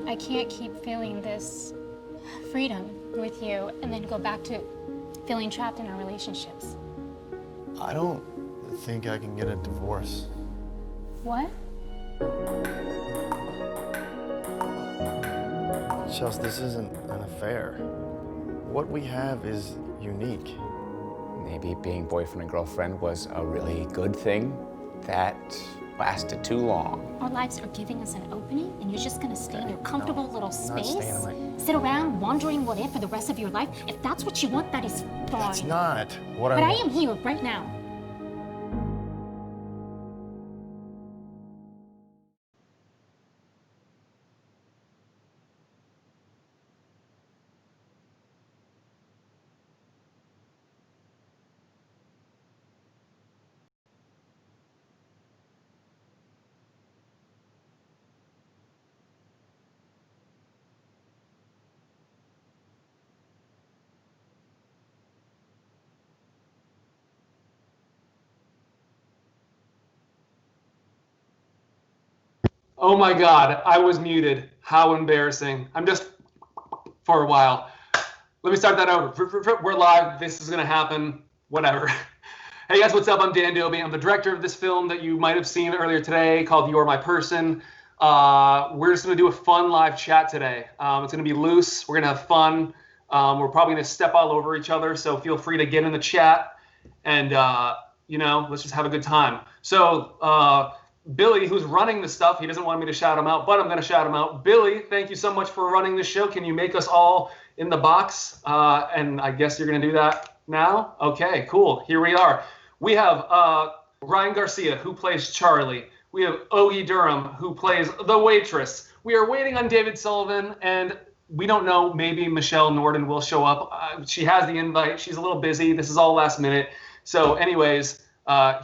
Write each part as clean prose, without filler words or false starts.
I can't keep feeling this freedom with you and then go back to feeling trapped in our relationships. I don't think I can get a divorce. What? Chelsea, this isn't an affair. What we have is unique. Maybe being boyfriend and girlfriend was a really good thing that lasted too long. Our lives are giving us an opening, and you're just gonna stay in your comfortable little space? Not staying in my... Sit around wondering what if for the rest of your life? If that's what you want, that is fine. That's not what But I I want. am here right now. Oh my God, I was muted. How embarrassing. I'm just for a while. Let me start that over. We're live. This is going to happen. Whatever. Hey guys, what's up? I'm Dan Dobi. I'm the director of this film that you might have seen earlier today called You Are My Person. We're just going to do a fun live chat today. It's going to be loose. We're going to have fun. We're probably going to step all over each other, so feel free to get in the chat and, let's just have a good time. So, Billy, who's running the stuff, he doesn't want me to shout him out, but I'm going to shout him out. Billy, thank you so much for running this show. Can you make us all in the box? And I guess you're going to do that now? Okay, cool. Here we are. We have Ryan Garcia, who plays Charlie. We have Ogie Durham, who plays the waitress. We are waiting on David Sullivan, and we don't know, maybe Michelle Norden will show up. She has the invite. She's a little busy. This is all last minute. So anyways,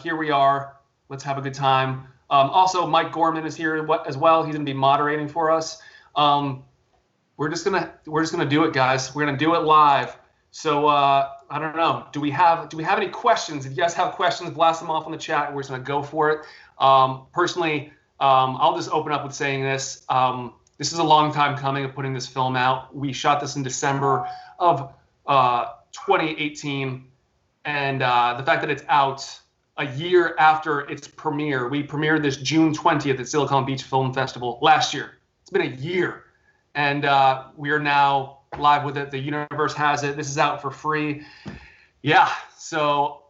here we are. Let's have a good time. Also, Mike Gorman is here as well. He's going to be moderating for us. We're just gonna do it, guys. We're gonna do it live. So I don't know. Do we have any questions? If you guys have questions, blast them off in the chat. We're just gonna go for it. Personally, I'll just open up with saying this. This is a long time coming of putting this film out. We shot this in December of 2018, and the fact that it's out a year after its premiere. We premiered this June 20th at Silicon Beach Film Festival last year. It's been a year. And we are now live with it. The universe has it. This is out for free. Yeah, so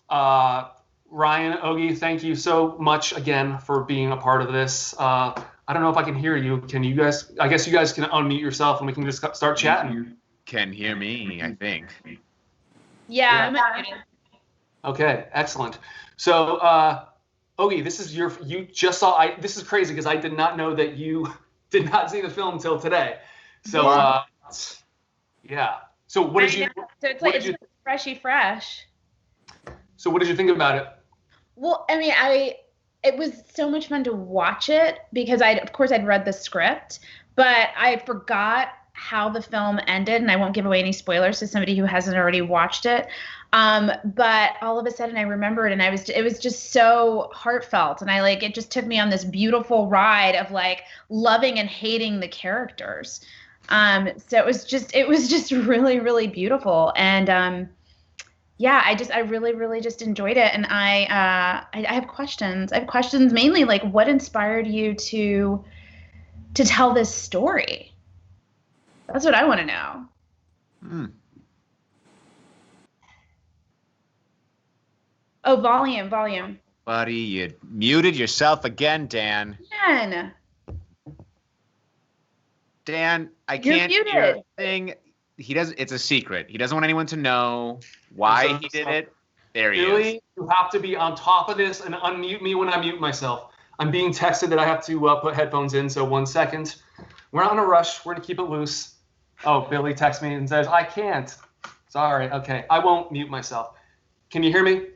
Ryan, Ogie, thank you so much again for being a part of this. I don't know if I can hear you. Can you guys, I guess you guys can unmute yourself and we can just start chatting. You can hear me, I think. Yeah. I'm Okay, excellent. So, Ogie, this is you just saw, this is crazy because I did not know that you did not see the film until today. So, yeah. So what did you, So it's like, it's freshy fresh. So what did you think about it? Well, I mean, it was so much fun to watch it because of course I'd read the script, but I forgot how the film ended, and I won't give away any spoilers to somebody who hasn't already watched it. But all of a sudden I remembered, and it was just so heartfelt, and it just took me on this beautiful ride of loving and hating the characters. So it was just really, really beautiful. And, yeah, I really, really just enjoyed it. And I have questions. I have questions mainly what inspired you to tell this story? That's what I want to know. Oh, volume. Buddy, you muted yourself again, Dan. Dan, I can't hear a thing. He doesn't. It's a secret. He doesn't want anyone to know why he did it. There he is. Billy, you have to be on top of this and unmute me when I mute myself. I'm being texted that I have to put headphones in, so 1 second. We're not in a rush. We're going to keep it loose. Oh, Billy texts me and says, I can't. Sorry. Okay. I won't mute myself. Can you hear me?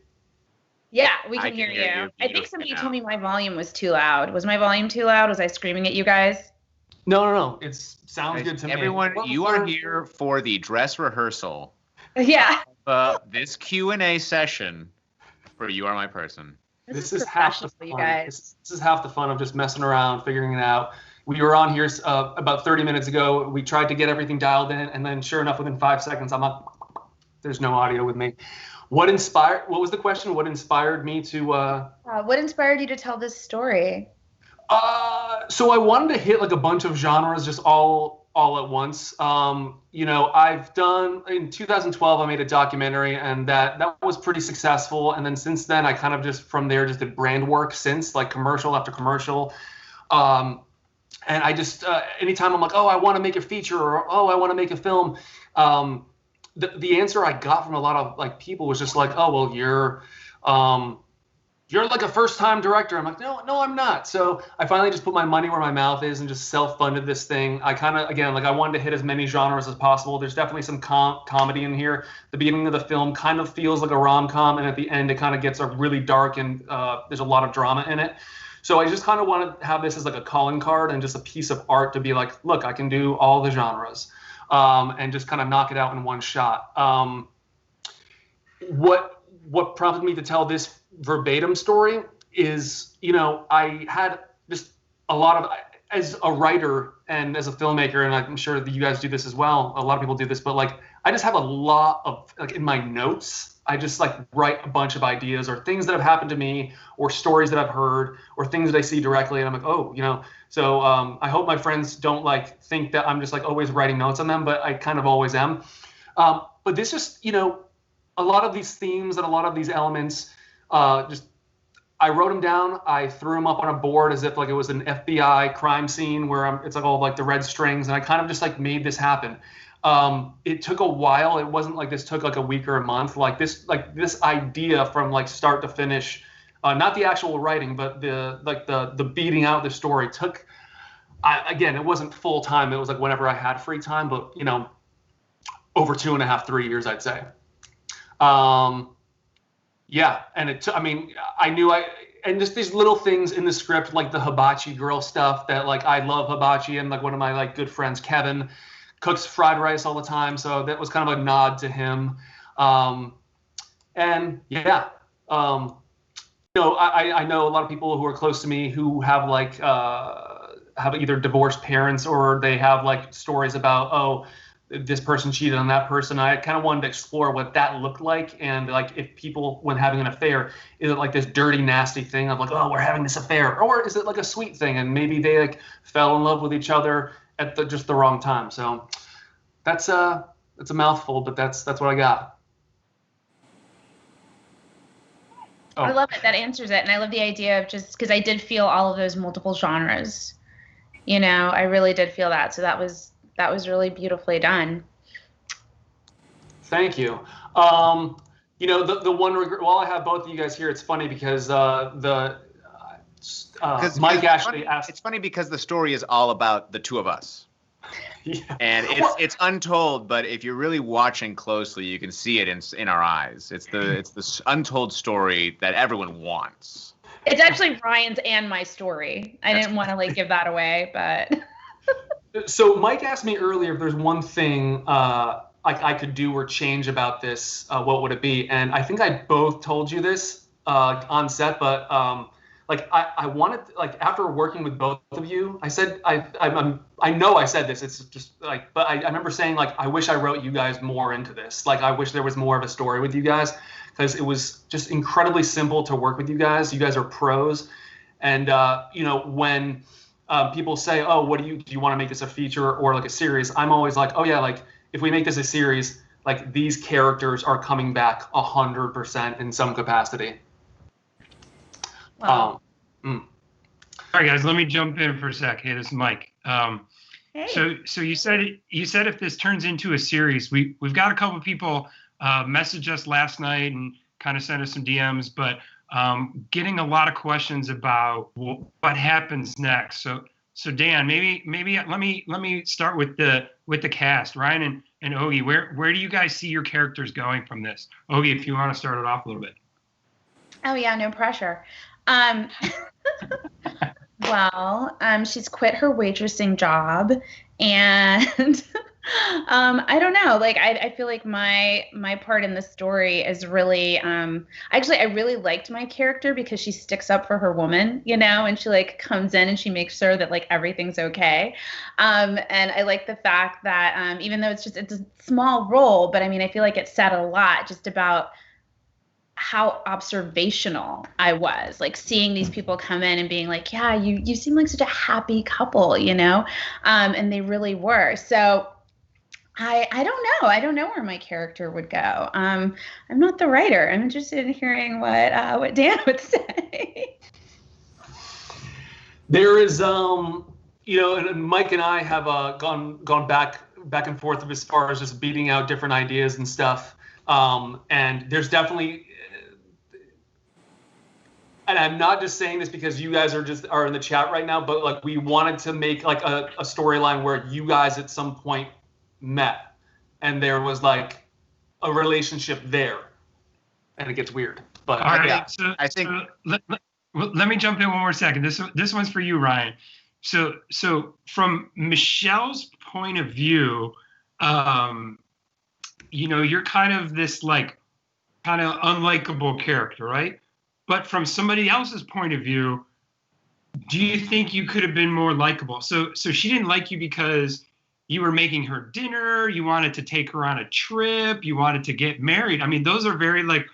Yeah, we can hear you. I think somebody told me my volume was too loud. Was my volume too loud? Was I screaming at you guys? No. It sounds good to me. Everyone, you are here for the dress rehearsal. Yeah. This Q&A session for You Are My Person. This is half the fun. You guys. This is half the fun of just messing around, figuring it out. We were on here about 30 minutes ago. We tried to get everything dialed in, and then sure enough, within 5 seconds, I'm up. There's no audio with me. What was the question? What inspired me to? What inspired you to tell this story? So I wanted to hit like a bunch of genres just all at once. I've done in 2012 I made a documentary, and that was pretty successful. And then since then I kind of just from there just did brand work since, like commercial after commercial. And I just anytime I'm like, oh, I want to make a feature, or oh, I want to make a film. The answer I got from a lot of like people was just like, oh, well, you're like a first-time director. I'm like, no, I'm not. So I finally just put my money where my mouth is and just self-funded this thing. I kind of, again, like I wanted to hit as many genres as possible. There's definitely some comedy in here. The beginning of the film kind of feels like a rom-com, and at the end it kind of gets really dark, and there's a lot of drama in it. So I just kind of wanted to have this as like a calling card and just a piece of art to be like, look, I can do all the genres, and just kind of knock it out in one shot. What prompted me to tell this verbatim story is, I had just a lot of, as a writer and as a filmmaker, and I'm sure that you guys do this as well, a lot of people do this, but like, I just have a lot of, like in my notes, I just like write a bunch of ideas or things that have happened to me or stories that I've heard or things that I see directly. And I'm like, oh, so I hope my friends don't like think that I'm just like always writing notes on them, but I kind of always am. But this just, a lot of these themes and a lot of these elements, I wrote them down. I threw them up on a board as if like it was an FBI crime scene where it's like all like the red strings, and I kind of just like made this happen. It took a while. It wasn't like this took like a week or a month. Like this idea from like start to finish, not the actual writing, but the beating out the story took. Again, it wasn't full time. It was like whenever I had free time, but over 2.5, 3 years, I'd say. Yeah, and I knew and just these little things in the script, like the hibachi girl stuff that like, I love hibachi, and like one of my like good friends, Kevin, cooks fried rice all the time. So that was kind of a nod to him. And yeah, I know a lot of people who are close to me who have like, have either divorced parents or they have like stories about, oh, this person cheated on that person. I kind of wanted to explore what that looked like, and like if people, when having an affair, is it like this dirty, nasty thing of like, oh, we're having this affair, or is it like a sweet thing, and maybe they like fell in love with each other at just the wrong time. So that's a mouthful, but that's what I got. Oh. I love it. That answers it, and I love the idea of just because I did feel all of those multiple genres. I really did feel that. So that was really beautifully done. Thank you. The one regret, while I have both of you guys here, it's funny because Mike actually asked. It's funny because the story is all about the two of us. Yeah. And it's untold, but if you're really watching closely, you can see it in our eyes. It's this untold story that everyone wants. It's actually Ryan's and my story. I didn't want to like give that away, but. So Mike asked me earlier if there's one thing I could do or change about this, what would it be? And I think I both told you this on set, but I wanted, like, after working with both of you, I said, I know I said this, it's just like, but I remember saying like, I wish I wrote you guys more into this. Like, I wish there was more of a story with you guys, because it was just incredibly simple to work with you guys. You guys are pros. And, when people say, oh, do you want to make this a feature or like a series? I'm always like, oh yeah, like if we make this a series, like these characters are coming back 100% in some capacity. Wow. All right, guys, let me jump in for a sec. Hey, this is Mike. Hey. So you said if this turns into a series, we've got a couple of people message us last night and kind of send us some DMs, but getting a lot of questions about what happens next. So Dan, maybe let me start with the cast. Ryan and Ogie, where do you guys see your characters going from this? Ogie, if you want to start it off a little bit. Oh yeah, no pressure. Well, she's quit her waitressing job, and I don't know. Like I feel like my part in the story is really actually I really liked my character because she sticks up for her woman, and she like comes in and she makes sure that like everything's okay. And I like the fact that even though it's a small role, but I mean I feel like it said a lot just about how observational I was, like seeing these people come in and being like, yeah, you seem like such a happy couple, and they really were. So I don't know. I don't know where my character would go. I'm not the writer. I'm interested in hearing what Dan would say. There is, and Mike and I have gone back and forth as far as just beating out different ideas and stuff. And there's definitely, and I'm not just saying this because you guys are in the chat right now, but like we wanted to make like a storyline where you guys at some point met and there was like a relationship there, and it gets weird. But all right, yeah, so I think let me jump in one more second. This one's for you, Ryan. So from Michelle's point of view, you're kind of this like kind of unlikable character, right? But from somebody else's point of view, do you think you could have been more likable? So she didn't like you because you were making her dinner, you wanted to take her on a trip, you wanted to get married. I mean, those are very like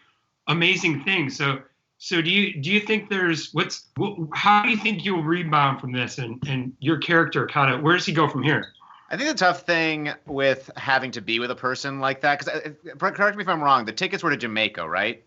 amazing things. So do you think how do you think you'll rebound from this and your character kind of, where does he go from here? I think the tough thing with having to be with a person like that, because correct me if I'm wrong, the tickets were to Jamaica, right?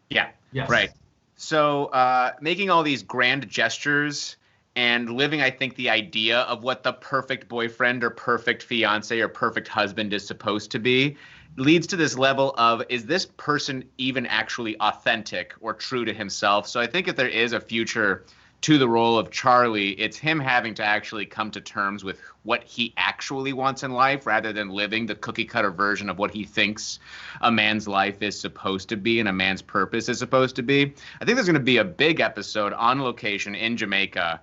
Yeah. yes. Right. So making all these grand gestures and living, I think, the idea of what the perfect boyfriend or perfect fiance or perfect husband is supposed to be leads to this level of, is this person even actually authentic or true to himself? So I think if there is a future to the role of Charlie, it's him having to actually come to terms with what he actually wants in life rather than living the cookie cutter version of what he thinks a man's life is supposed to be and a man's purpose is supposed to be. I think there's going to be a big episode on location in Jamaica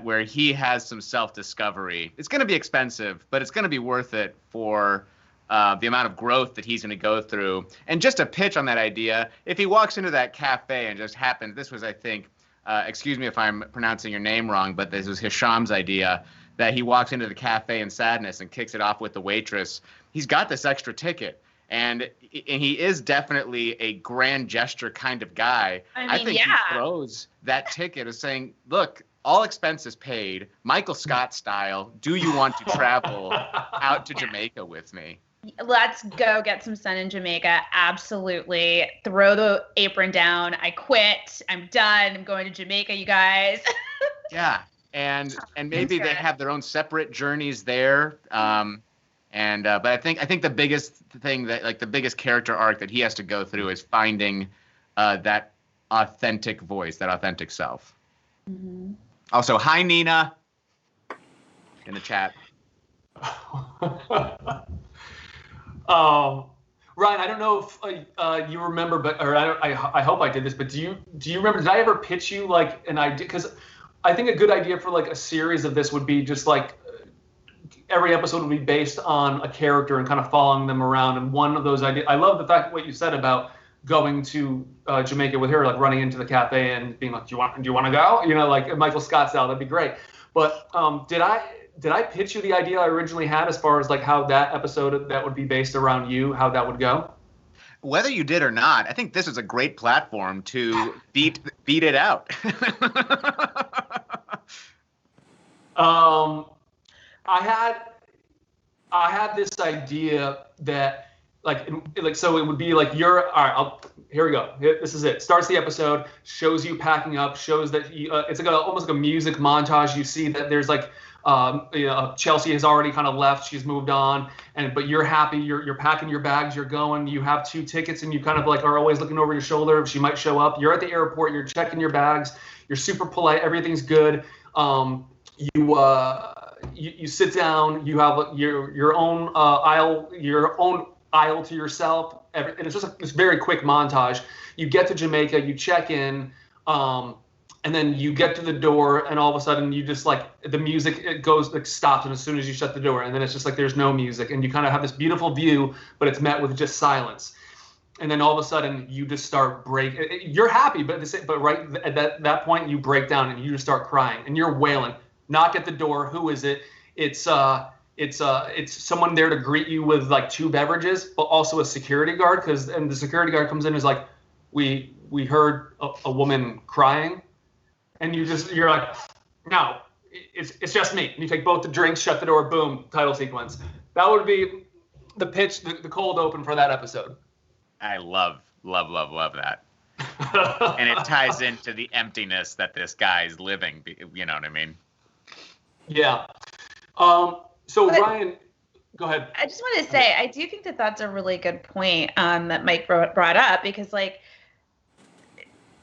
where he has some self-discovery. It's going to be expensive, but it's going to be worth it for the amount of growth that he's going to go through. And just a pitch on that idea, if he walks into that cafe and just happens, this was, I think, excuse me if I'm pronouncing your name wrong, but this was Hisham's idea, that he walks into the cafe in sadness and kicks it off with the waitress. He's got this extra ticket. And he is definitely a grand gesture kind of guy. I think he throws that ticket as saying, look, all expenses paid, Michael Scott style. Do you want to travel out to Jamaica with me? Let's go get some sun in Jamaica. Absolutely. Throw the apron down. I quit. I'm done. I'm going to Jamaica, you guys. Yeah. And maybe they have their own separate journeys there. But I think the biggest thing that, like, the biggest character arc that he has to go through is finding that authentic voice, that authentic self. Mm-hmm. Also, hi, Nina, in the chat. Ryan, I don't know if you remember, I hope I did this, but do you remember, did I ever pitch you like an idea? Because I think a good idea for like a series of this would be just like every episode would be based on a character and kind of following them around. And one of those ideas, I love the fact what you said about going to Jamaica with her, like running into the cafe and being like, do you want to go? Like Michael Scott style, that'd be great. But did I pitch you the idea I originally had as far as like how that episode that would be based around you, how that would go? Whether you did or not, I think this is a great platform to beat it out. I had this idea that so it would be like here we go. This is it. Starts the episode, shows you packing up, shows that it's like almost like a music montage. You see that there's like Chelsea has already kind of left. She's moved on, but you're happy. You're packing your bags. You're going. You have 2 tickets, and you kind of like are always looking over your shoulder if she might show up. You're at the airport. You're checking your bags. You're super polite. Everything's good. You sit down. You have your own aisle to yourself. And it's just this very quick montage. You get to Jamaica. You check in. and then you get to the door, and all of a sudden you just like the music it goes like stops, and as soon as you shut the door, and then it's just like there's no music, and you kind of have this beautiful view, but it's met with just silence. And then all of a sudden you just start you're happy, but right at that point you break down and you just start crying and you're wailing. Knock at the door. Who is it? It's someone there to greet you with like 2 beverages, but also a security guard. And the security guard comes in and is like, we heard a woman crying, and you're like, no, it's just me. And you take both the drinks, shut the door, boom, title sequence. That would be the pitch, the cold open for that episode. I love that. And it ties into the emptiness that this guy's living. You know what I mean? Yeah. Ryan, go ahead. I just want to say, I do think that that's a really good point that Mike brought up, because like,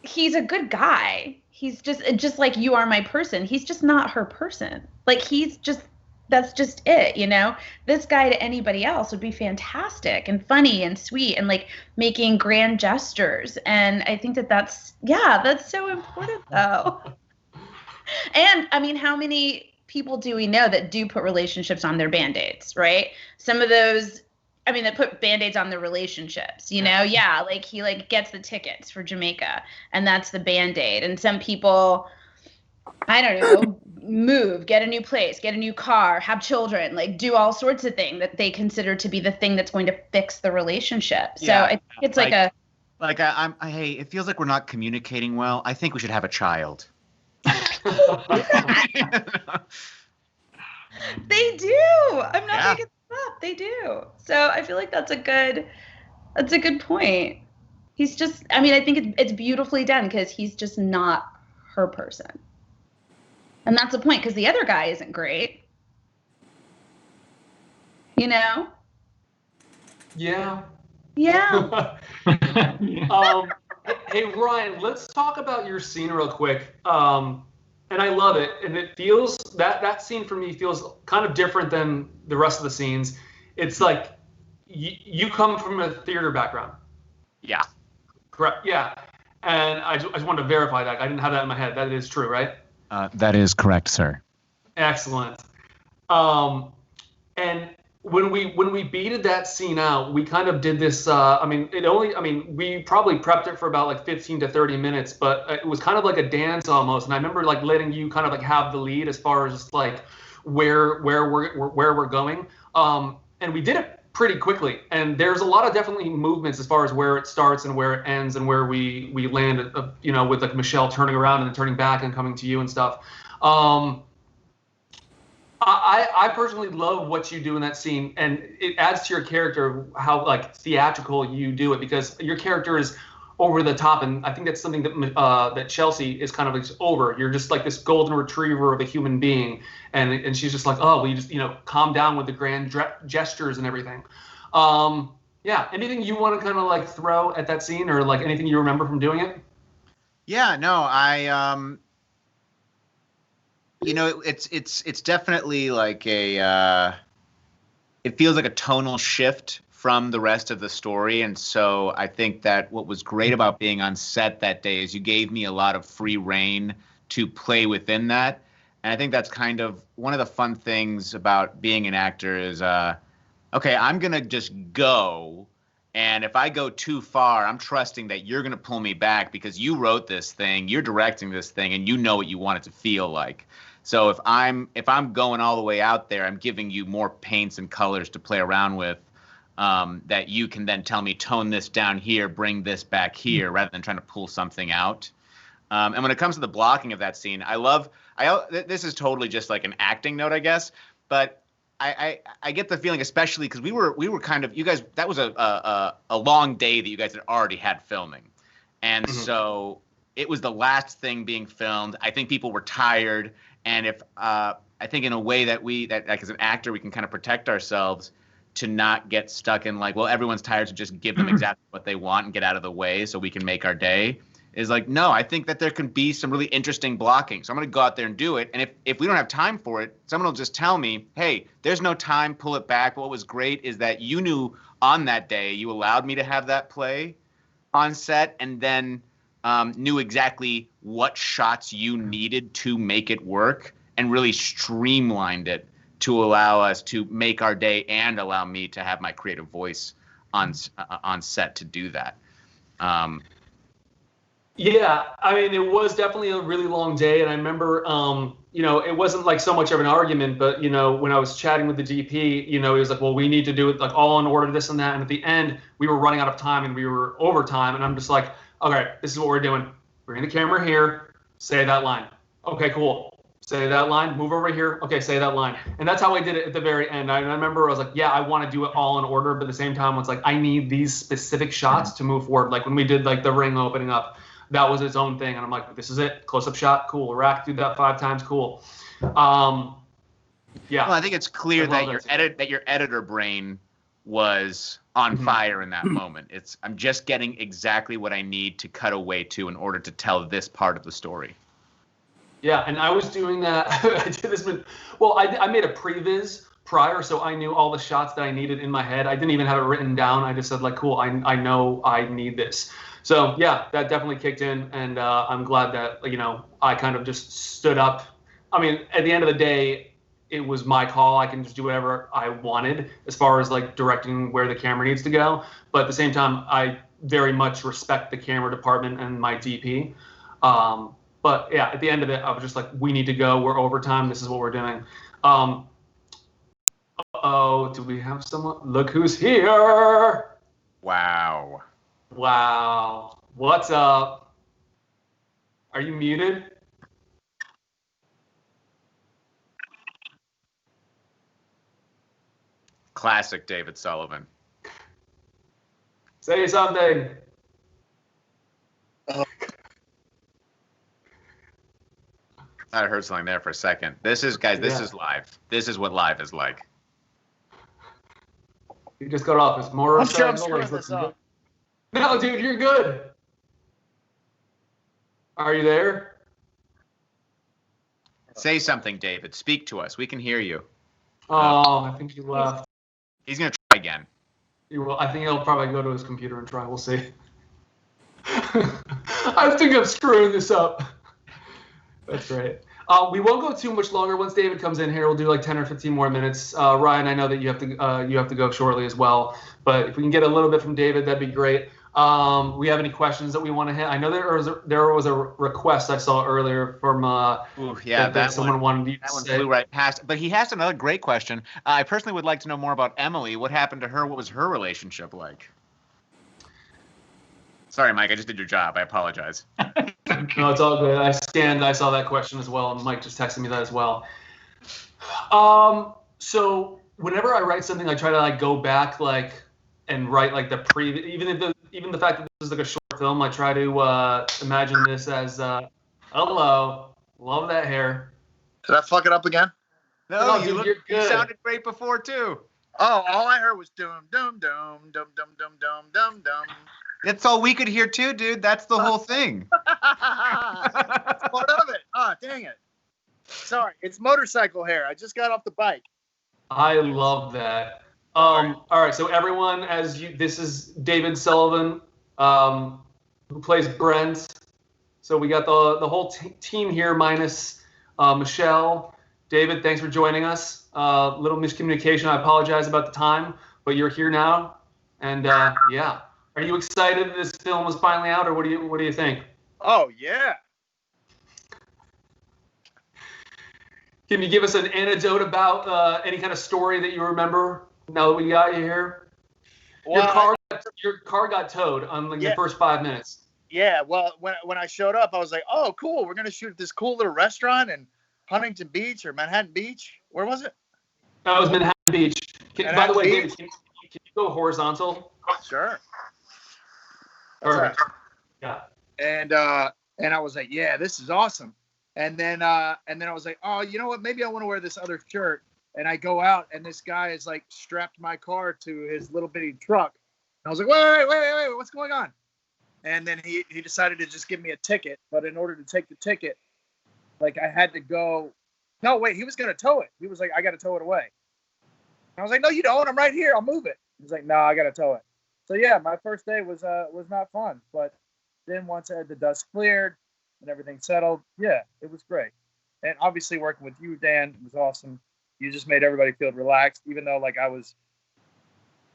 he's a good guy. He's just like, you are my person. He's just not her person. Like, that's just it, you know? This guy to anybody else would be fantastic and funny and sweet and like making grand gestures. And I think that's so important though. And I mean, how many people do we know that do put relationships on their Band-Aids, right? Some of those, I mean, that put Band-Aids on their relationships, you know? Yeah, like he like gets the tickets for Jamaica and that's the Band-Aid. And some people, I don't know, move, get a new place, get a new car, have children, like do all sorts of things that they consider to be the thing that's going to fix the relationship. So I think it's hey, it feels like we're not communicating well. I think we should have a child. They do. I'm not making this up. They do. So I feel like that's a good point. He's just, I mean, I think it's beautifully done because he's just not her person. And that's the point, because the other guy isn't great. You know? Yeah. Yeah. Hey, Ryan, let's talk about your scene real quick. And I love it. And it feels, that scene for me feels kind of different than the rest of the scenes. It's like, you come from a theater background. Yeah. Correct. Yeah. And I just wanted to verify that. I didn't have that in my head. That is true, right? That is correct, sir. Excellent. And when we beated that scene out, we kind of did this. We probably prepped it for about like 15 to 30 minutes, but it was kind of like a dance almost. And I remember like letting you kind of like have the lead as far as like where we're going. And we did it pretty quickly. And there's a lot of definitely movements as far as where it starts and where it ends and where we land, with like Michelle turning around and then turning back and coming to you and stuff. I personally love what you do in that scene, and it adds to your character how like theatrical you do it, because your character is over the top, and I think that's something that Chelsea is kind of like over. You're just like this golden retriever of a human being, and she's just like, oh, will you just calm down with the grand gestures and everything. Anything you want to kind of like throw at that scene, or like anything you remember from doing it? Yeah, no, it's definitely like it feels like a tonal shift from the rest of the story. And so I think that what was great about being on set that day is you gave me a lot of free reign to play within that. And I think that's kind of one of the fun things about being an actor is, okay, I'm going to just go. And if I go too far, I'm trusting that you're going to pull me back because you wrote this thing, you're directing this thing, and you know what you want it to feel like. So if I'm going all the way out there, I'm giving you more paints and colors to play around with, that you can then tell me, tone this down here, bring this back here, rather than trying to pull something out. And when it comes to the blocking of that scene, this is totally just like an acting note, I guess, but I get the feeling, especially because we were kind of, you guys, that was a long day that you guys had already had filming. And so it was the last thing being filmed. I think people were tired. And if I think in a way that like as an actor, we can kind of protect ourselves to not get stuck in like, well, everyone's tired, so just give them exactly what they want and get out of the way so we can make our day. Is like, no, I think that there can be some really interesting blocking. So I'm going to go out there and do it. And if we don't have time for it, someone will just tell me, hey, there's no time, pull it back. What was great is that you knew on that day, you allowed me to have that play on set. And then knew exactly what shots you needed to make it work and really streamlined it to allow us to make our day and allow me to have my creative voice on set to do that. Yeah, I mean, it was definitely a really long day, and I remember, it wasn't like so much of an argument, but when I was chatting with the DP, he was like, "Well, we need to do it like all in order, this and that." And at the end, we were running out of time, and we were overtime, and I'm just like, "Okay, this is what we're doing. Bring the camera here. Say that line. Okay, cool. Say that line. Move over here. Okay, say that line." And that's how I did it at the very end. I remember I was like, "Yeah, I want to do it all in order," but at the same time, it's like I need these specific shots to move forward. Like when we did like the ring opening up. That was its own thing, and I'm like, "This is it. Close-up shot, cool. Rack, do that 5 times, cool." Yeah. Well, I think it's clear that your editor brain was on fire in that moment. I'm just getting exactly what I need to cut away to in order to tell this part of the story. Yeah, and I was doing that. I did this. I made a previs prior, so I knew all the shots that I needed in my head. I didn't even have it written down. I just said like, "Cool, I know I need this." So yeah, that definitely kicked in, and I'm glad that I kind of just stood up. I mean, at the end of the day, it was my call. I can just do whatever I wanted as far as like directing where the camera needs to go. But at the same time, I very much respect the camera department and my DP. But yeah, at the end of it, I was just like, "We need to go. We're overtime. This is what we're doing." Oh, do we have someone? Look who's here! Wow. Wow. What's up? Are you muted? Classic David Sullivan. Say something. I heard something there for a second. This is live. This is what live is like. You just got off. It's more. I'm sure I'm screwing this up. No, dude, you're good. Are you there? Say something, David. Speak to us. We can hear you. Oh, I think he left. He's going to try again. He will. I think he'll probably go to his computer and try. We'll see. I think I'm screwing this up. That's great. We won't go too much longer. Once David comes in here, we'll do like 10 or 15 more minutes. Ryan, I know that you have to go shortly as well, but if we can get a little bit from David, that'd be great. We have any questions that we want to hit? I know there was a request I saw earlier from that someone wanted to say. Flew right past. But he has another great question. I personally would like to know more about Emily. What happened to her? What was her relationship like? Sorry, Mike. I just did your job. I apologize. No, it's all good. I saw that question as well, and Mike just texted me that as well. So whenever I write something, I try to like go back and write like the even the fact that this is like a short film, I try to imagine this as hello, love that hair. Did I fuck it up again? No, you sounded great before too. Oh, all I heard was dum dum dum dum dum dum dum dum dum. That's all we could hear too, dude. That's the whole thing. That's part of it. Oh, dang it. Sorry, it's motorcycle hair. I just got off the bike. I love that. All right, so everyone, this is David Sullivan, who plays Brent. So we got the whole team here minus Michelle. David, thanks for joining us. Little miscommunication. I apologize about the time, but you're here now, and yeah. Are you excited this film is finally out, or what do you think? Oh yeah. Can you give us an anecdote about any kind of story that you remember now that we got you here? Well, your car got towed on the first 5 minutes. Yeah, well, when I showed up, I was like, "Oh, cool! We're gonna shoot at this cool little restaurant in Huntington Beach or Manhattan Beach. Where was it?" That was Manhattan Beach. By the way, David, can you go horizontal? Sure. Perfect. Yeah. And I was like, "Yeah, this is awesome." And then I was like, "Oh, you know what? Maybe I want to wear this other shirt." And I go out, and this guy is like strapped my car to his little bitty truck. And I was like, wait, what's going on? And then he decided to just give me a ticket. But in order to take the ticket, like I had to go. No, wait, he was gonna tow it. He was like, "I got to tow it away." And I was like, "No, you don't. I'm right here. I'll move it." He's like, "No, I got to tow it." So yeah, my first day was not fun, but then once I had the dust cleared and everything settled, yeah, it was great. And obviously working with you, Dan, was awesome. You just made everybody feel relaxed, even though like I was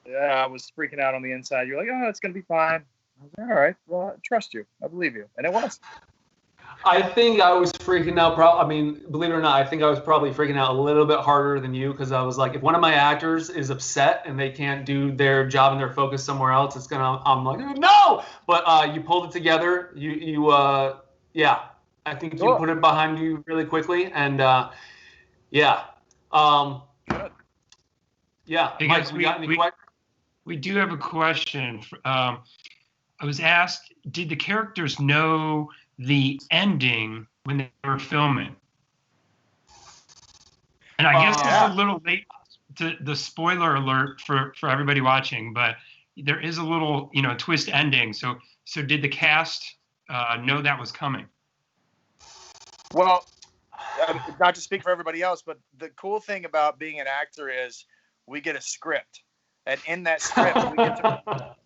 freaking out on the inside. You're like, oh, it's gonna be fine. I was like, all right, well, I trust you. I believe you, and it was. I think I was freaking out. I mean, believe it or not, I think I was probably freaking out a little bit harder than you, because I was like, if one of my actors is upset and they can't do their job and their focus somewhere else, I'm like, no. But you pulled it together. Yeah. I think you put it behind you really quickly, and yeah. Good. Yeah. Hey Mike, guys, we got any questions? we do have a question. I was asked, did the characters know the ending when they were filming? And I guess it's a little late to the spoiler alert for everybody watching, but there is a little, twist ending. So did the cast know that was coming? Well, not to speak for everybody else, but the cool thing about being an actor is we get a script, and in that script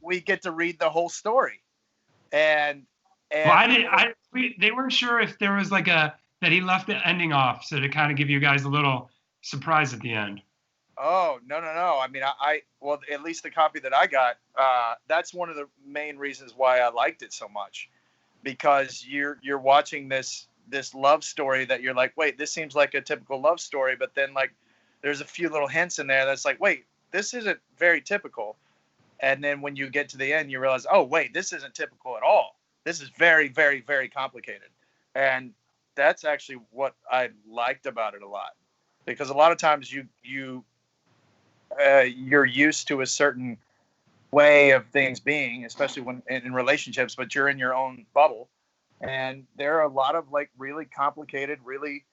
we get to read the whole story. And well, they weren't sure if there was that he left the ending off, so to kind of give you guys a little surprise at the end. Oh, no. I mean, well, at least the copy that I got, that's one of the main reasons why I liked it so much, because you're watching this love story that you're like, wait, this seems like a typical love story, but then like there's a few little hints in there that's like, wait, this isn't very typical. And then when you get to the end, you realize, oh, wait, this isn't typical at all. This is very, very, very complicated. And that's actually what I liked about it a lot, because a lot of times you're used to a certain way of things being, especially when in relationships, but you're in your own bubble. And there are a lot of like really complicated, really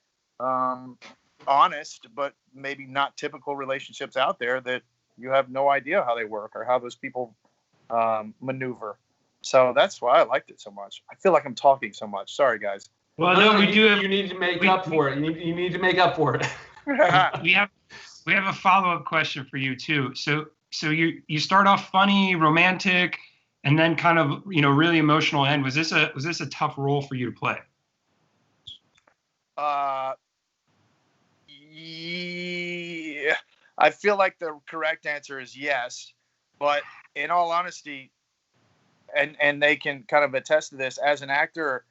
honest, but maybe not typical relationships out there that you have no idea how they work or how those people maneuver. So that's why I liked it so much. I feel like I'm talking so much. Sorry, guys. Well, no, we do. You need to make up for it. You need to make up for it. we have a follow-up question for you too. So you start off funny, romantic, and then kind of really emotional end. Was this a tough role for you to play? Yeah, I feel like the correct answer is yes, but in all honesty, and they can kind of attest to this, as an actor,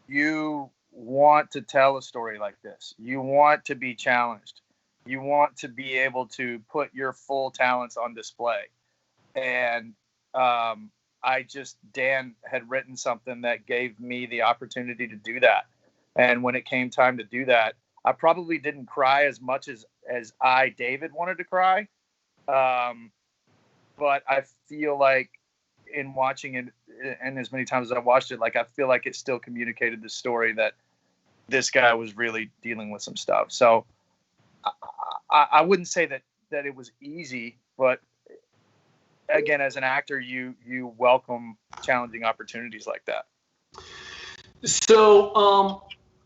you want to tell a story like this. You want to be challenged. You want to be able to put your full talents on display. And Dan had written something that gave me the opportunity to do that. And when it came time to do that, I probably didn't cry as much as David, wanted to cry. But I feel like in watching it, and as many times as I watched it, like I feel like it still communicated the story that this guy was really dealing with some stuff. So I wouldn't say that it was easy, but again, as an actor, you welcome challenging opportunities like that. So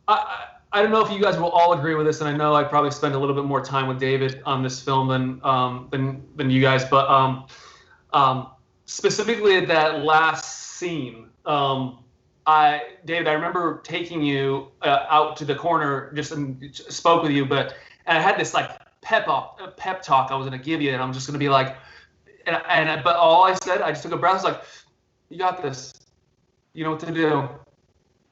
I don't know if you guys will all agree with this, and I know I probably spent a little bit more time with David on this film than you guys, but specifically at that last scene, David, I remember taking you out to the corner and spoke with you, and I had this like pep talk I was gonna give you, and I'm just gonna be like, but all I said, I just took a breath. I was like, "You got this. You know what to do.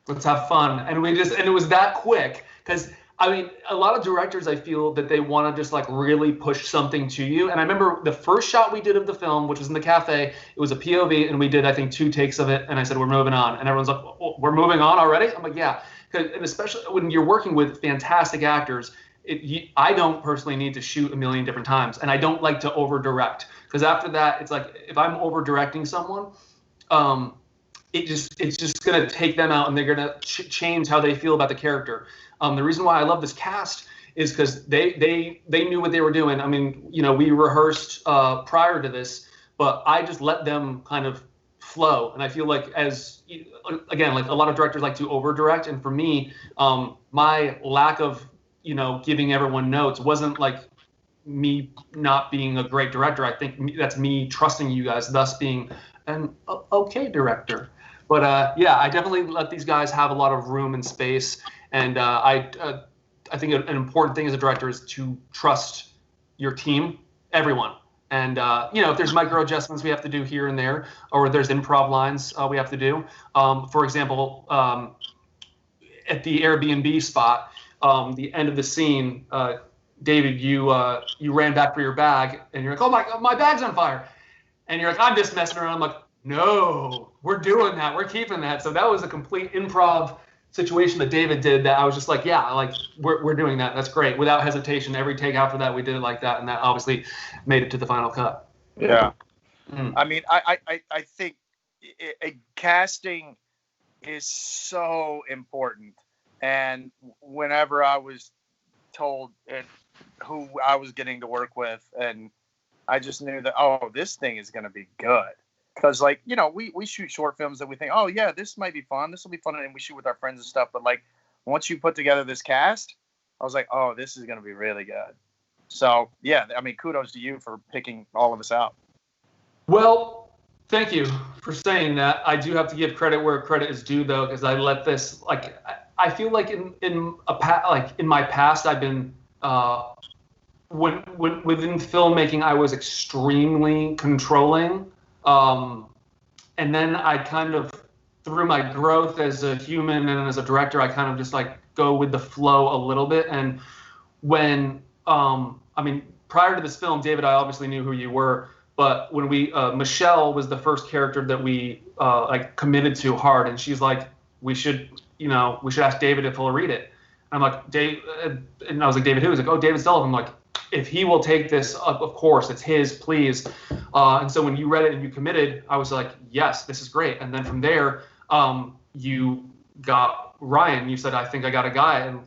Let's have fun." And it was that quick, because I mean, a lot of directors, I feel that they want to just like really push something to you. And I remember the first shot we did of the film, which was in the cafe, it was a POV, and we did, I think, 2 takes of it. And I said, "We're moving on." And everyone's like, "Oh, we're moving on already?" I'm like, "Yeah." And especially when you're working with fantastic actors, I don't personally need to shoot a million different times. And I don't like to over direct, because after that, it's like, if I'm over directing someone, it's just going to take them out, and they're going to change how they feel about the character. The reason why I love this cast is because they knew what they were doing. I mean, we rehearsed prior to this, but I just let them kind of flow. And I feel like, again, like a lot of directors like to over direct. And for me, my lack of, giving everyone notes wasn't like me not being a great director. I think that's me trusting you guys, thus being an okay director. But yeah, I definitely let these guys have a lot of room and space. And I think an important thing as a director is to trust your team, everyone. And if there's micro adjustments we have to do here and there, or there's improv lines we have to do. For example, at the Airbnb spot, the end of the scene, David, you ran back for your bag, and you're like, "Oh my bag's on fire," and you're like, "I'm just messing around." I'm like, "No, we're doing that. We're keeping that." So that was a complete improv situation that David did. That I was just like, "Yeah, like we're doing that. That's great," without hesitation. Every take after that, we did it like that, and that obviously made it to the final cut. Yeah. I mean, I think a casting is so important. And whenever I was told who I was getting to work with, and I just knew that, oh, this thing is going to be good. Because, like, we shoot short films that we think, oh, yeah, this might be fun. This will be fun. And we shoot with our friends and stuff. But, like, once you put together this cast, I was like, oh, this is going to be really good. So, yeah, I mean, kudos to you for picking all of us out. Well, thank you for saying that. I do have to give credit where credit is due, though, because I let this, like, I feel like in my past, I've been when within filmmaking, I was extremely controlling, and then I kind of, through my growth as a human and as a director, I kind of just like go with the flow a little bit. And when prior to this film, David, I obviously knew who you were. But when Michelle was the first character that we committed to hard, and she's like, we should ask David if he'll read it. And I'm like, Dave, and I was like, David who? He's like, oh, David Sullivan. I'm like, if he will take this, of course, it's his, please. And so when you read it and you committed, I was like, yes, this is great. And then from there, you got Ryan. You said, I think I got a guy, and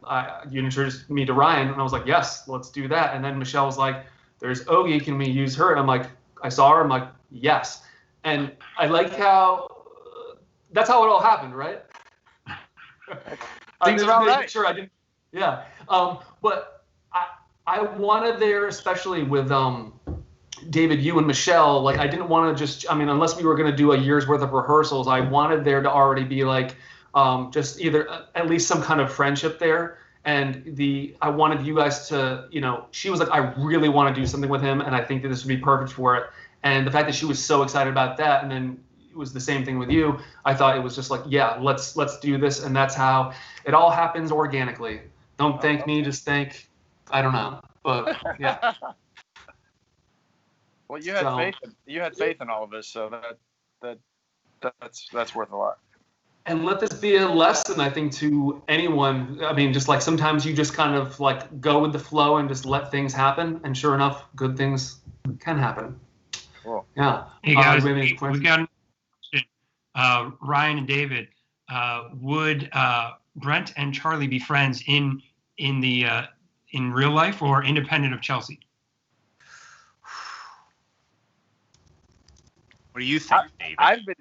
you introduced me to Ryan, and I was like, yes, let's do that. And then Michelle was like, there's Ogie, can we use her? And I'm like, I saw her, I'm like, yes. And I like how that's how it all happened, right? Things are all right. Sure, I didn't. Yeah. But I wanted there, especially with David, you and Michelle, like I didn't want to just, unless we were going to do a year's worth of rehearsals, I wanted there to already be like just either at least some kind of friendship there. And I wanted you guys to, she was like, I really want to do something with him, and I think that this would be perfect for it. And the fact that she was so excited about that, and then it was the same thing with you, I thought it was just like, yeah, let's do this. And that's how it all happens organically. Don't thank me, just thank, I don't know. But yeah. Well, you had faith in all of us, so that's worth a lot. And let this be a lesson, I think, to anyone. Just like sometimes you just kind of like go with the flow and just let things happen. And sure enough, good things can happen. Cool. Yeah. Hey guys, we got a question. Ryan and David, would Brent and Charlie be friends in real life or independent of Chelsea? What do you think, David? I've been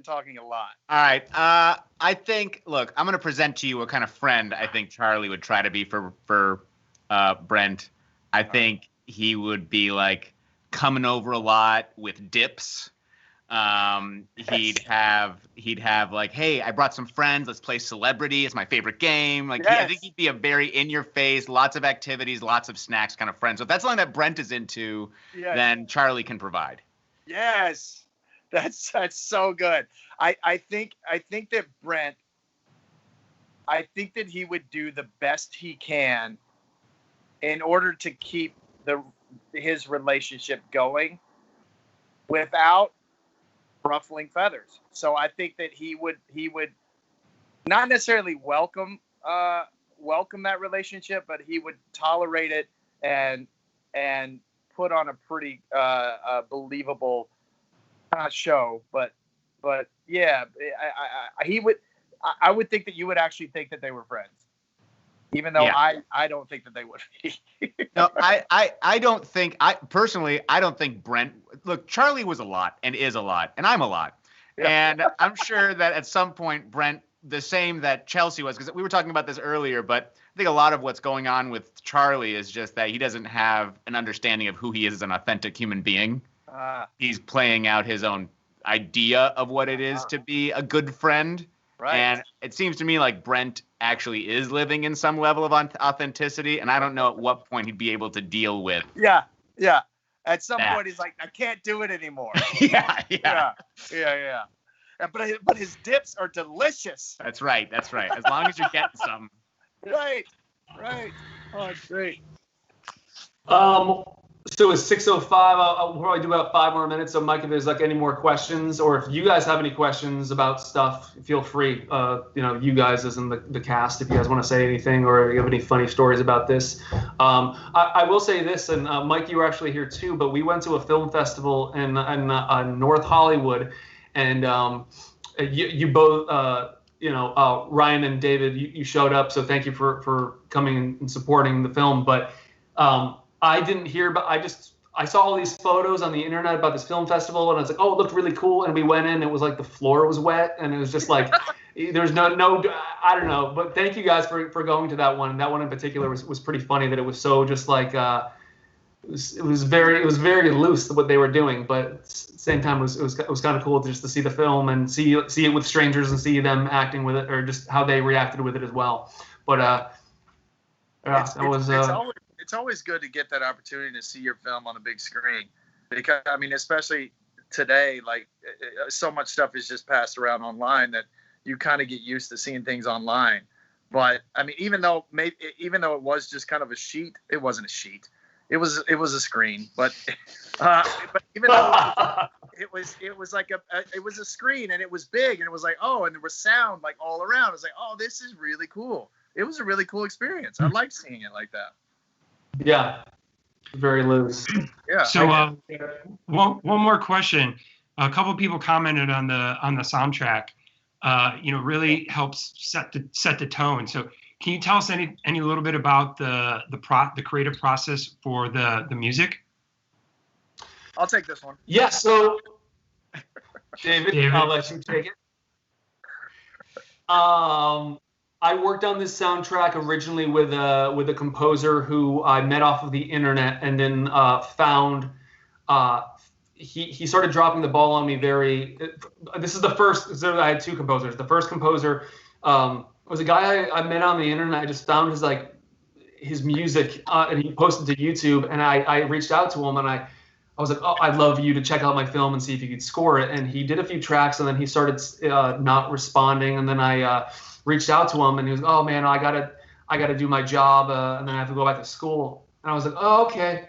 talking a lot. All right. I think, look, I'm going to present to you what kind of friend I think Charlie would try to be for Brent. I think he would be like coming over a lot with dips. He'd have like, hey, I brought some friends. Let's play Celebrity. It's my favorite game. Like, I think he'd be a very in your face, lots of activities, lots of snacks kind of friend. So if that's something that Brent is into, then Charlie can provide. Yes, that's so good. I think that Brent, I think that he would do the best he can in order to keep his relationship going without ruffling feathers. So I think that he would not necessarily welcome that relationship, but he would tolerate it and put on a pretty believable not show, but yeah, I would think that you would actually think that they were friends, even though I don't think that they would be. No, I don't think, personally, I don't think Brent, look, Charlie was a lot and is a lot, and I'm a lot. Yeah. And I'm sure that at some point, Brent, the same that Chelsea was, because we were talking about this earlier, but I think a lot of what's going on with Charlie is just that he doesn't have an understanding of who he is as an authentic human being. He's playing out his own idea of what it is to be a good friend. Right. And it seems to me like Brent actually is living in some level of authenticity, and I don't know at what point he'd be able to deal with. Yeah. At some That. point, he's like, I can't do it anymore. Yeah. Yeah. But his dips are delicious. That's right. As long as you're getting some. Right. Oh, it's great. So it's 6:05. I'll probably do about 5 more minutes. So Mike, if there's like any more questions, or if you guys have any questions about stuff, feel free. You guys as in the cast, if you guys want to say anything or you have any funny stories about this. I will say this, and Mike, you were actually here too, but we went to a film festival in North Hollywood, and you both, Ryan and David, you showed up, so thank you for coming and supporting the film. But I didn't hear, but I saw all these photos on the internet about this film festival, and I was like, oh, it looked really cool. And we went in, it was like the floor was wet, and it was just like, there's no, I don't know. But thank you guys for going to that one. That one in particular was pretty funny, that it was so just like, it was very loose what they were doing, but at the same time it was kind of cool just to see the film and see it with strangers and see them acting with it, or just how they reacted with it as well. But it's always good to get that opportunity to see your film on a big screen, because I mean, especially today, like so much stuff is just passed around online that you kind of get used to seeing things online. But I mean, even though it was just kind of a sheet, it wasn't a sheet. It was a screen, but even though it was like it was a screen, and it was big, and it was like, oh, and there was sound like all around. I was like, oh, this is really cool. It was a really cool experience. I liked seeing it like that. Yeah, very loose. Yeah. So one more question. A couple of people commented on the soundtrack. Really helps set the tone. So can you tell us any little bit about the creative process for the music? I'll take this one. Yeah. So David, I'll let you take it. I worked on this soundtrack originally with a composer who I met off of the internet, and then found. He started dropping the ball on me this is the first. So I had 2 composers. The first composer was a guy I met on the internet. I just found his music, and he posted to YouTube, and I reached out to him, and I was like, oh, I'd love you to check out my film and see if you could score it. And he did a few tracks, and then he started not responding, and then I reached out to him, and he was, oh man, I gotta do my job, and then I have to go back to school. And I was like, oh, okay,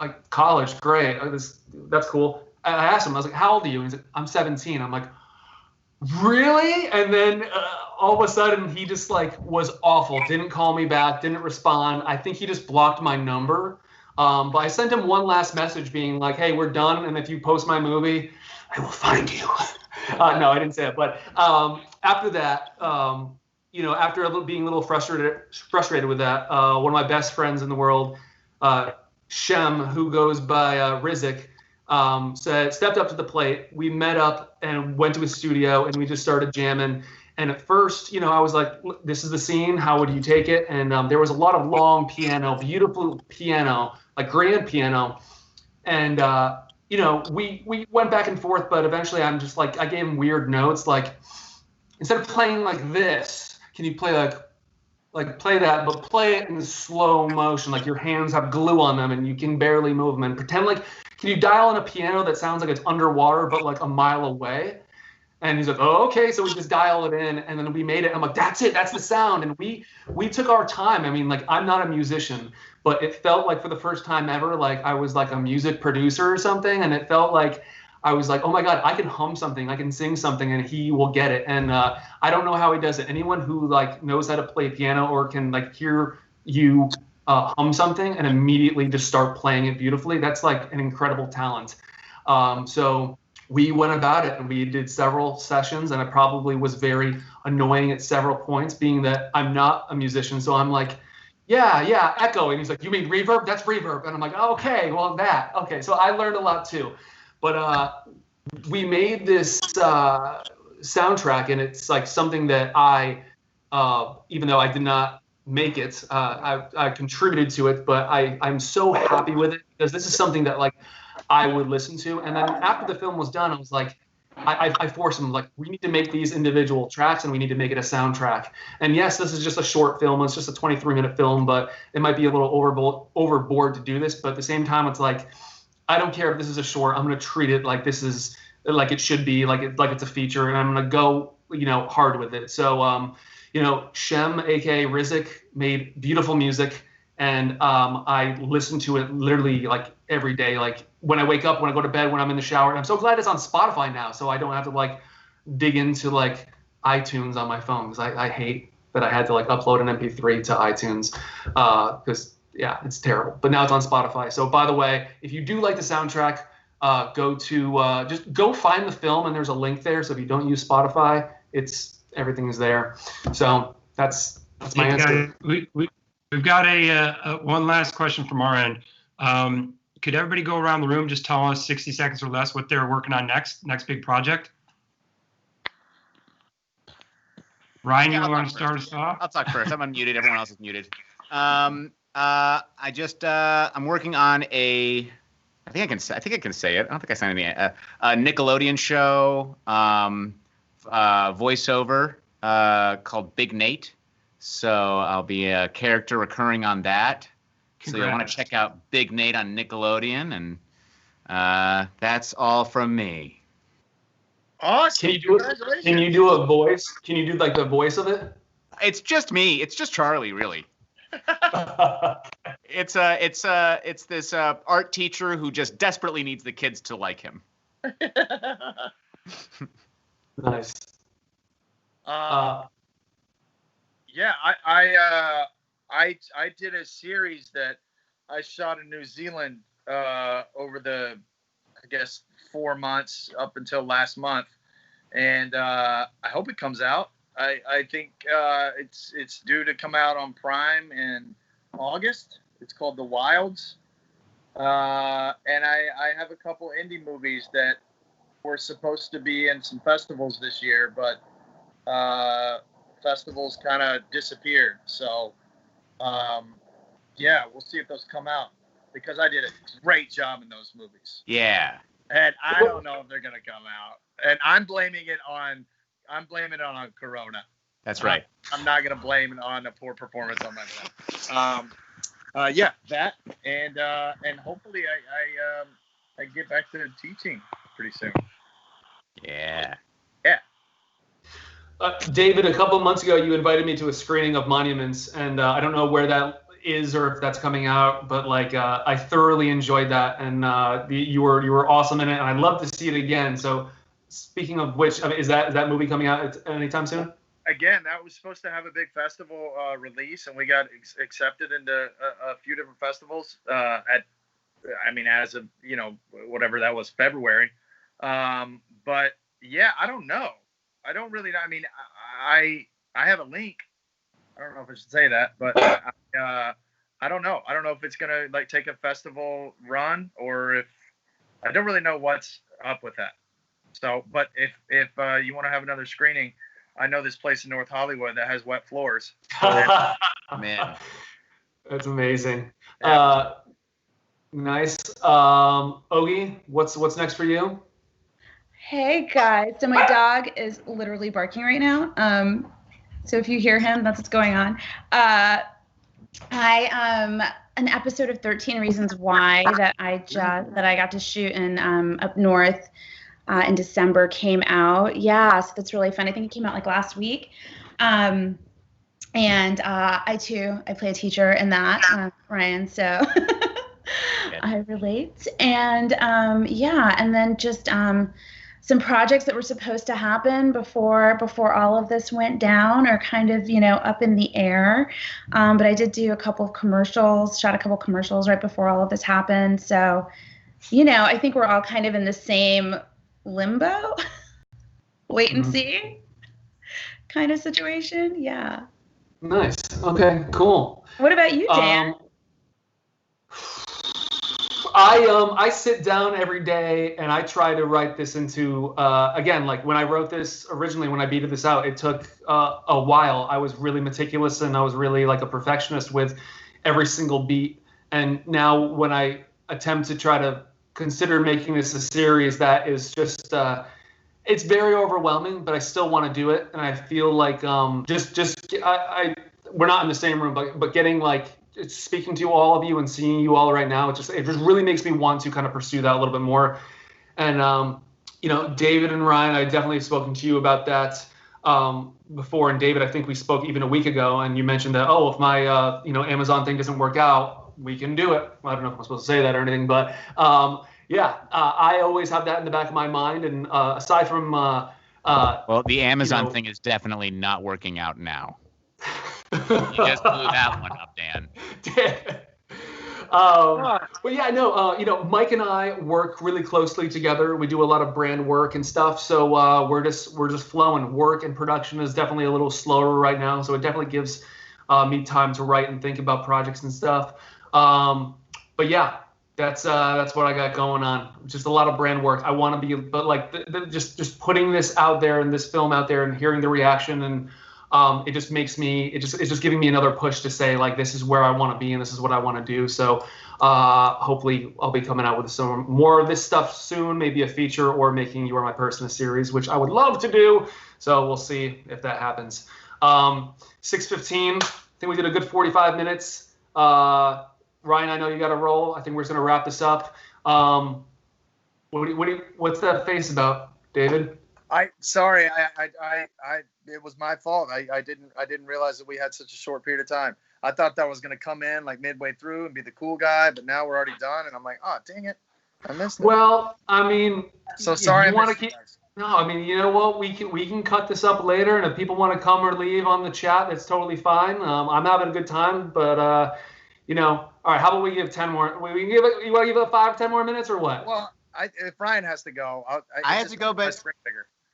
like college, great, that's cool. I asked him, I was like, how old are you? And he's like, I'm 17. I'm like, really? And then all of a sudden he just like was awful, didn't call me back, didn't respond. I think he just blocked my number. But I sent him one last message being like, hey, we're done, and if you post my movie, I will find you. No, I didn't say it. But after that, after being a little frustrated with that, one of my best friends in the world, Shem, who goes by Rizik, stepped up to the plate. We met up and went to his studio, and we just started jamming. And at first, I was like, this is the scene. How would you take it? And there was a lot of long piano, beautiful piano, like grand piano. And, we went back and forth, but eventually I'm just like, I gave him weird notes. Like, instead of playing like this, can you play like play that, but play it in slow motion, like your hands have glue on them and you can barely move them, and pretend like, can you dial in a piano that sounds like it's underwater but like a mile away? And he's like, oh, okay. So we just dial it in, and then we made it. I'm like, that's it. That's the sound. And we took our time. I mean, like, I'm not a musician, but it felt like for the first time ever, like I was like a music producer or something. And it felt like I was like, oh my God, I can hum something, I can sing something, and he will get it. And I don't know how he does it. Anyone who like knows how to play piano or can like hear you hum something and immediately just start playing it beautifully, that's like an incredible talent. So we went about it, and we did several sessions, and I probably was very annoying at several points, being that I'm not a musician. So I'm like, yeah, echo. And he's like, you mean reverb? That's reverb. And I'm like, oh, okay, well, that. Okay, so I learned a lot too. But we made this soundtrack, and it's like something that I, even though I did not make it, I contributed to it, but I'm so happy with it, because this is something that like I would listen to. And then after the film was done, I was like, I forced them, like, we need to make these individual tracks and we need to make it a soundtrack. And yes, this is just a short film. It's just a 23-minute film, but it might be a little overboard to do this. But at the same time, it's like, I don't care if this is a short. I'm going to treat it like this is, like it should be, like it's a feature. And I'm going to go, hard with it. So, Shem, aka Rizik, made beautiful music. And I listen to it literally like every day, like when I wake up, when I go to bed, when I'm in the shower. And I'm so glad it's on Spotify now, so I don't have to like dig into like iTunes on my phone, because I hate that I had to like upload an MP3 to iTunes, because it's terrible. But now it's on Spotify. So by the way, if you do like the soundtrack, just go find the film, and there's a link there. So if you don't use Spotify, everything is there. So that's my answer. We've got a one last question from our end. Could everybody go around the room, just tell us 60 seconds or less what they're working on next big project? Ryan, you want to start us off? I'll talk first. I'm unmuted. Everyone else is muted. I'm working on I think I can say it. I don't think I signed anything. A Nickelodeon show, voiceover, called Big Nate. So I'll be a character recurring on that. Congrats. So you want to check out Big Nate on Nickelodeon, and that's all from me. Awesome. Can you do a voice? Can you do like the voice of it? It's just me. It's just Charlie, really. It's this art teacher who just desperately needs the kids to like him. Nice. Yeah, I did a series that I shot in New Zealand over the, I guess, 4 months up until last month, and I hope it comes out. I think it's due to come out on Prime in August. It's called The Wilds, and I have a couple indie movies that were supposed to be in some festivals this year, but festivals kind of disappeared. So we'll see if those come out, because I did a great job in those movies. Yeah. And I don't know if they're gonna come out. And I'm blaming it on Corona. That's right. I'm not gonna blame it on a poor performance on my part. That and hopefully I get back to teaching pretty soon. Yeah. Yeah. David, a couple of months ago, you invited me to a screening of Monuments, and I don't know where that is or if that's coming out, but like I thoroughly enjoyed that, and you were awesome in it, and I'd love to see it again. So, speaking of which, is that movie coming out anytime soon? Again, that was supposed to have a big festival release, and we got accepted into a few different festivals as of whatever that was, February. But yeah, I don't know. I don't really know. I mean, I have a link. I don't know if I should say that, but I don't know. I don't know if it's gonna like take a festival run, or if I don't really know what's up with that. So, but if you want to have another screening, I know this place in North Hollywood that has wet floors. Man, that's amazing. Nice. Ogie, what's next for you? Hey guys, so my dog is literally barking right now. So if you hear him, that's what's going on. I an episode of 13 Reasons Why that I got to shoot in up north in December came out. Yeah, so that's really fun. I think it came out like last week. And I play a teacher in that, Ryan. So I relate. And and then just some projects that were supposed to happen before all of this went down are kind of, up in the air. But I did do a couple of commercials, shot a couple of commercials right before all of this happened. So, I think we're all kind of in the same limbo, wait and see kind of situation. Yeah. Nice. Okay, cool. What about you, Dan? I sit down every day and I try to write this into, again, like when I wrote this originally, when I beated this out, it took a while. I was really meticulous and I was really like a perfectionist with every single beat. And now when I attempt to try to considered making this a series that is just it's very overwhelming, but I still want to do it, and I feel like we're not in the same room, but getting speaking to all of you and seeing you all right now, it just really makes me want to kind of pursue that a little bit more. And David and Ryan, I definitely have spoken to you about that before. And David, I think we spoke even a week ago, and you mentioned that, if my Amazon thing doesn't work out, we can do it. I don't know if I'm supposed to say that or anything, but I always have that in the back of my mind. And aside from the Amazon thing is definitely not working out now. You just blew that one up, Dan. But yeah, no, Mike and I work really closely together. We do a lot of brand work and stuff. So we're just flowing. Work and production is definitely a little slower right now. So it definitely gives me time to write and think about projects and stuff. But yeah, that's what I got going on. Just a lot of brand work. I want to be, but just putting this out there and this film out there and hearing the reaction, and it just makes me, it's just giving me another push to say, this is where I want to be and this is what I want to do. So hopefully I'll be coming out with some more of this stuff soon, maybe a feature or making You Are My Person a series, which I would love to do. So we'll see if that happens. 6:15, I think we did a good 45 minutes. Ryan, I know you got to roll. I think we're just going to wrap this up. What's that face about, David? Sorry, it was my fault. I didn't realize that we had such a short period of time. I thought that was going to come in midway through and be the cool guy, but now we're already done, and I'm like, oh, dang it, I missed it. Well, I mean, so sorry. You want to keep? No, I mean, you know what? We can cut this up later, and if people want to come or leave on the chat, that's totally fine. I'm having a good time, but all right. How about we give 10 more? You want to give it 5-10 more minutes or what? Well, if Ryan has to go, I have to go, but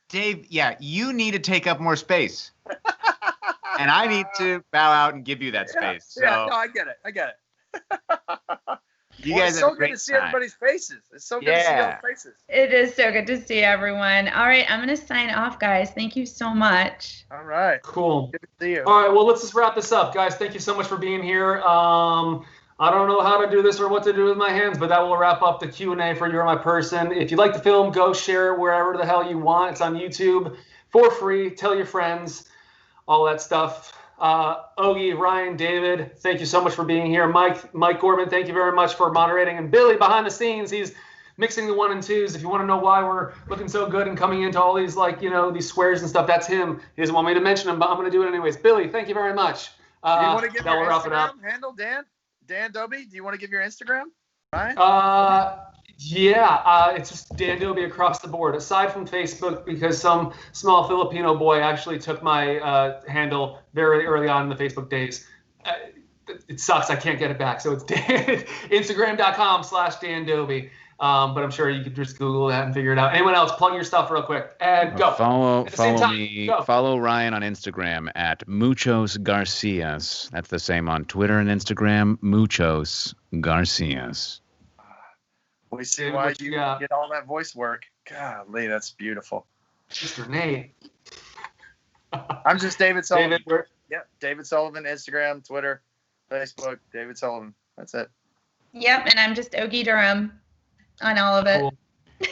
Dave, you need to take up more space, and I need to bow out and give you that space. So. Yeah, no, I get it. You guys have a great good to see time. everybody's faces. It's so good to see all the faces. It is so good to see everyone. All right, I'm going to sign off, guys. Thank you so much. All right. Cool. Good to see you. All right, well, let's just wrap this up. Guys, thank you so much for being here. I don't know how to do this or what to do with my hands, but that will wrap up the Q&A for You're My Person. If you like the film, go share it wherever the hell you want. It's on YouTube for free. Tell your friends, all that stuff. Ogie, Ryan, David, thank you so much for being here. Mike Gorman, thank you very much for moderating. And Billy, behind the scenes, he's mixing the 1 and 2s. If you want to know why we're looking so good and coming into all these, these squares and stuff, that's him. He doesn't want me to mention him, but I'm going to do it anyways. Billy, thank you very much. Do you want to give your Instagram handle, Dan? Dan Dobi, do you want to give your Instagram? Right? It's just Dan Dobi across the board. Aside from Facebook, because some small Filipino boy actually took my handle very early on in the Facebook days. It sucks. I can't get it back. So it's Instagram.com/Dan Dobi. But I'm sure you could just Google that and figure it out. Anyone else, plug your stuff real quick and go. Follow me. Go. Follow Ryan on Instagram at Muchos Garcias. That's the same on Twitter and Instagram. Muchos Garcias. We see why you get all that voice work. Golly, that's beautiful. Mr. Nate. I'm just David Sullivan. David Sullivan, Instagram, Twitter, Facebook, David Sullivan. That's it. Yep, and I'm just Ogie Durham on all of it. Cool.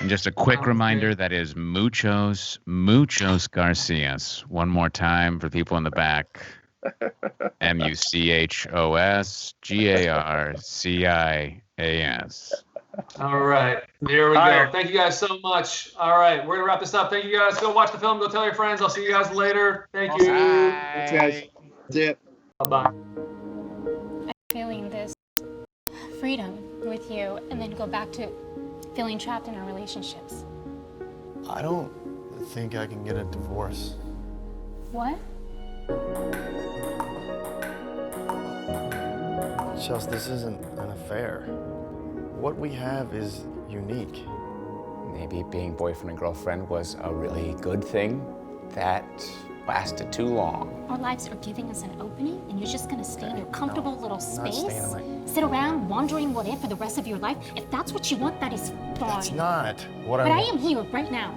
And just a quick reminder, that is Muchos Garcias. One more time for people in the back. MuchosGarcias. All right. There we go. Thank you guys so much. All right. We're going to wrap this up. Thank you guys. Go watch the film. Go tell your friends. I'll see you guys later. Thank you. Thanks, guys. That's it. Bye-bye. I'm feeling this freedom with you and then go back to feeling trapped in our relationships. I don't think I can get a divorce. What? Chelsea, this isn't an affair. What we have is unique. Maybe being boyfriend and girlfriend was a really good thing that lasted too long. Our lives are giving us an opening, and you're just gonna stay in your comfortable little space? Sit around wondering what if for the rest of your life? If that's what you want, that is fine. That's not what I want. But I want. am here right now.